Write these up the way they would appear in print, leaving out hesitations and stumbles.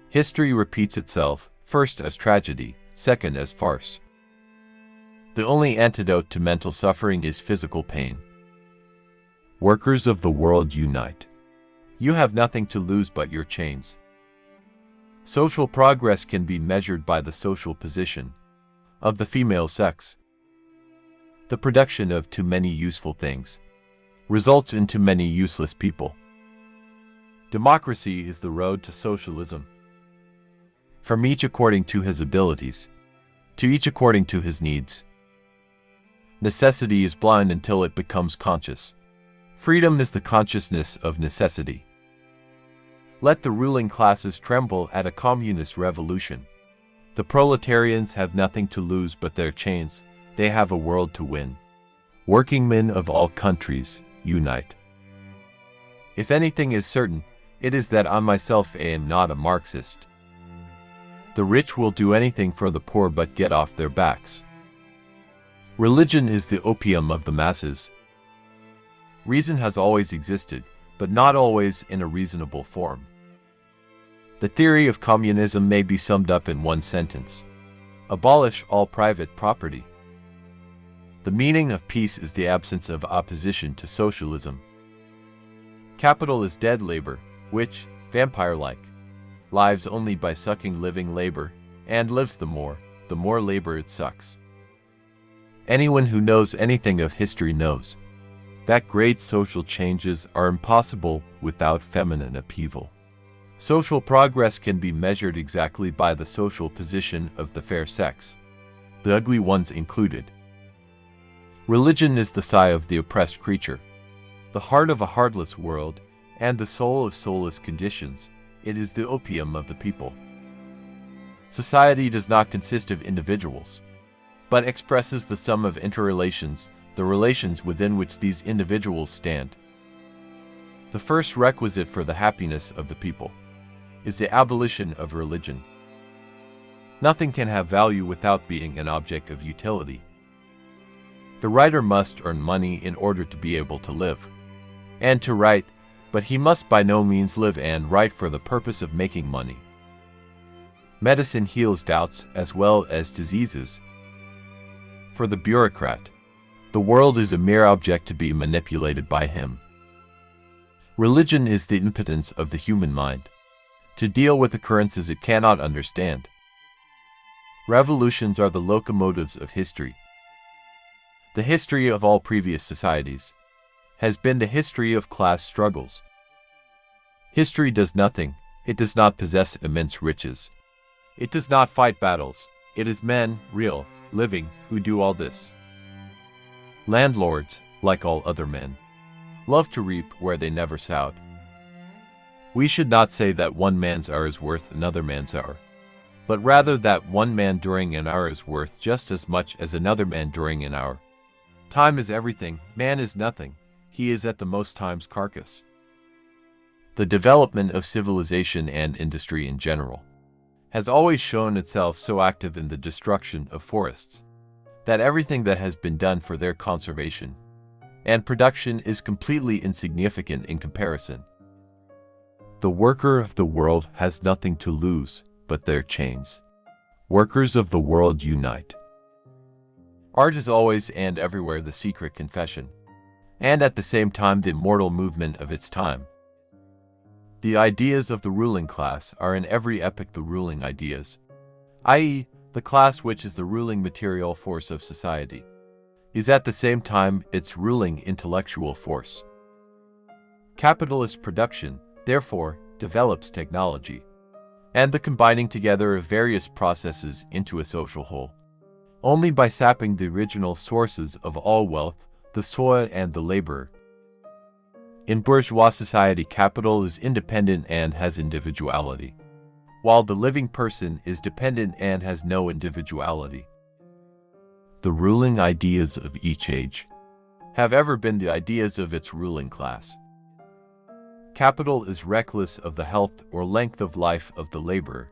History repeats itself, first as tragedy, second as farce. The only antidote to mental suffering is physical pain. Workers of the world unite. You have nothing to lose but your chains. Social progress can be measured by the social position of the female sex. The production of too many useful things results in too many useless people. Democracy is the road to socialism. From each according to his abilities, to each according to his needs. Necessity is blind until it becomes conscious. Freedom is the consciousness of necessity. Let the ruling classes tremble at a communist revolution. The proletarians have nothing to lose but their chains. They have a world to win. Working men of all countries, unite. If anything is certain, it is that I myself am not a Marxist. The rich will do anything for the poor but get off their backs. Religion is the opium of the masses. Reason has always existed, but not always in a reasonable form. The theory of communism may be summed up in one sentence: abolish all private property. The meaning of peace is the absence of opposition to socialism. Capital is dead labor, which, vampire-like, lives only by sucking living labor, and lives the more labor it sucks. Anyone who knows anything of history knows that great social changes are impossible without feminine upheaval. Social progress can be measured exactly by the social position of the fair sex, the ugly ones included. Religion is the sigh of the oppressed creature, the heart of a heartless world, and the soul of soulless conditions. It is the opium of the people. Society does not consist of individuals, but expresses the sum of interrelations, the relations within which these individuals stand. The first requisite for the happiness of the people is the abolition of religion. Nothing can have value without being an object of utility. The writer must earn money in order to be able to live, and to write, but he must by no means live and write for the purpose of making money. Medicine heals doubts as well as diseases. For the bureaucrat, the world is a mere object to be manipulated by him. Religion is the impotence of the human mind to deal with occurrences it cannot understand. Revolutions are the locomotives of history. The history of all previous societies has been the history of class struggles. History does nothing. It does not possess immense riches. It does not fight battles. It is men, real, living, who do all this. Landlords, like all other men, love to reap where they never sowed. We should not say that one man's hour is worth another man's hour, but rather that one man during an hour is worth just as much as another man during an hour. Time is everything, man is nothing. He is at the most time's carcass. The development of civilization and industry in general has always shown itself so active in the destruction of forests that everything that has been done for their conservation and production is completely insignificant in comparison. The worker of the world has nothing to lose but their chains. Workers of the world unite. Art is always and everywhere the secret confession, and at the same time the immortal movement of its time. The ideas of the ruling class are in every epoch the ruling ideas, i.e., the class which is the ruling material force of society, is at the same time its ruling intellectual force. Capitalist production, therefore, develops technology, and the combining together of various processes into a social whole. Only by sapping the original sources of all wealth, the soil and the laborer. In bourgeois society, capital is independent and has individuality, while the living person is dependent and has no individuality. The ruling ideas of each age have ever been the ideas of its ruling class. Capital is reckless of the health or length of life of the laborer,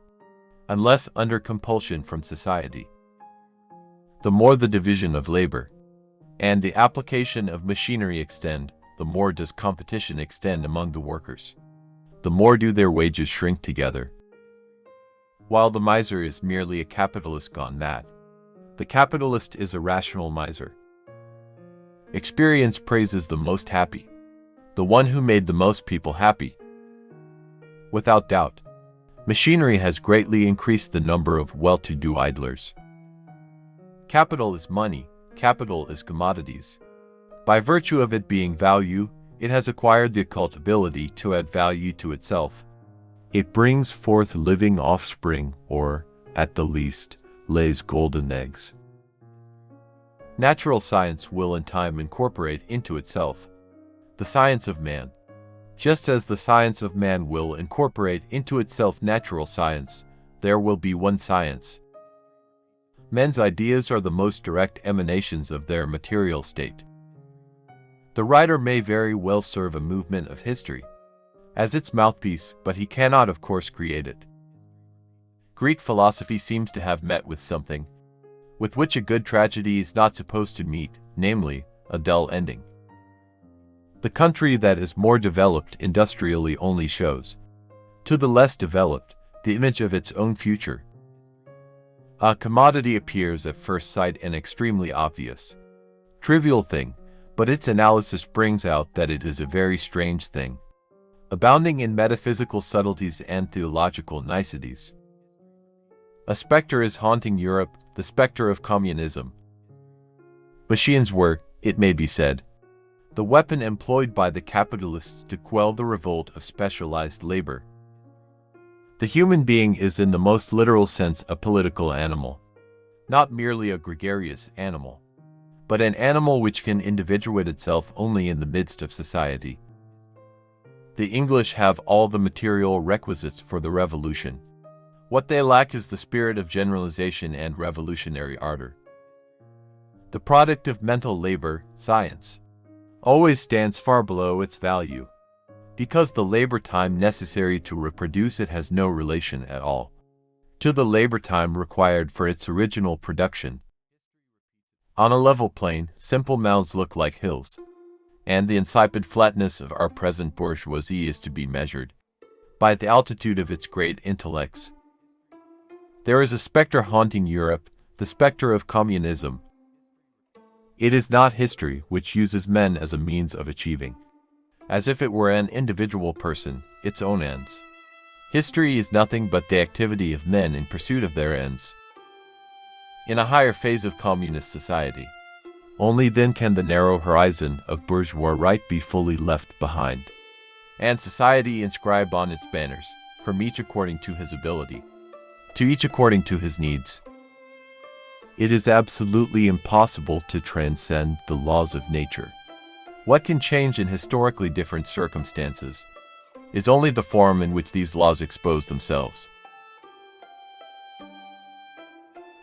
unless under compulsion from society. The more the division of labor and the application of machinery extend, the more does competition extend among the workers. The more do their wages shrink together. while the miser is merely a capitalist gone mad. The capitalist is a rational miser. Experience praises the most happy, the one who made the most people happy. Without doubt, machinery has greatly increased the number of well-to-do idlers. Capital is money, capital is commodities. By virtue of it being value, it has acquired the occult ability to add value to itself. It brings forth living offspring, or, at the least, lays golden eggs. Natural science will in time incorporate into itself the science of man, just as the science of man will incorporate into itself natural science. There will be one science. Men's ideas are the most direct emanations of their material state. The writer may very well serve a movement of history as its mouthpiece, but he cannot of course create it. Greek philosophy seems to have met with something with which a good tragedy is not supposed to meet, namely, a dull ending. The country that is more developed industrially only shows, to the less developed, the image of its own future. A commodity appears at first sight an extremely obvious, trivial thing, but its analysis brings out that it is a very strange thing, abounding in metaphysical subtleties and theological niceties. A specter is haunting Europe, the specter of communism. Machines were, it may be said, the weapon employed by the capitalists to quell the revolt of specialized labor. The human being is in the most literal sense a political animal, not merely a gregarious animal, but an animal which can individuate itself only in the midst of society. The English have all the material requisites for the revolution. What they lack is the spirit of generalization and revolutionary ardor. The product of mental labor, science, always stands far below its value, because the labor time necessary to reproduce it has no relation at all to the labor time required for its original production. On a level plane, simple mounds look like hills, and the insipid flatness of our present bourgeoisie is to be measured by the altitude of its great intellects. There is a specter haunting Europe, the specter of communism. It is not history which uses men as a means of achieving, as if it were an individual person, its own ends. History is nothing but the activity of men in pursuit of their ends. In a higher phase of communist society, only then can the narrow horizon of bourgeois right be fully left behind, and society inscribe on its banners, from each according to his ability, to each according to his needs. It is absolutely impossible to transcend the laws of nature. What can change in historically different circumstances is only the form in which these laws expose themselves.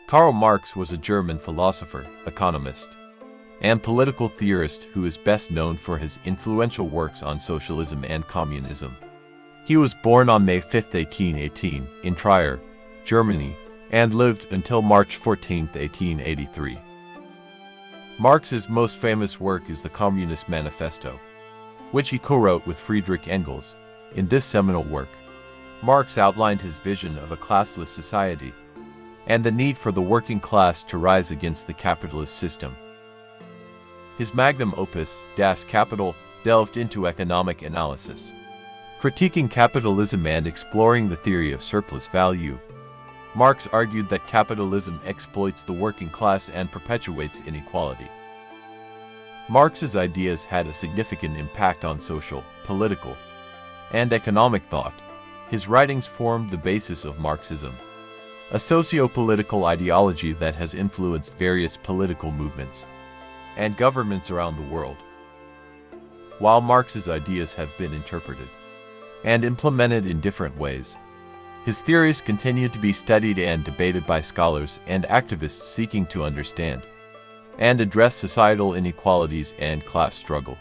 Karl Marx was a German philosopher, economist, and political theorist who is best known for his influential works on socialism and communism. He was born on May 5, 1818, in Trier, Germany, and lived until March 14, 1883. Marx's most famous work is the Communist Manifesto, which he co-wrote with Friedrich Engels. In this seminal work, Marx outlined his vision of a classless society and the need for the working class to rise against the capitalist system. His magnum opus, Das Kapital, delved into economic analysis, critiquing capitalism and exploring the theory of surplus value. Marx argued that capitalism exploits the working class and perpetuates inequality. Marx's ideas had a significant impact on social, political, and economic thought. His writings formed the basis of Marxism, a socio-political ideology that has influenced various political movements and governments around the world. While Marx's ideas have been interpreted and implemented in different ways, his theories continue to be studied and debated by scholars and activists seeking to understand and address societal inequalities and class struggle.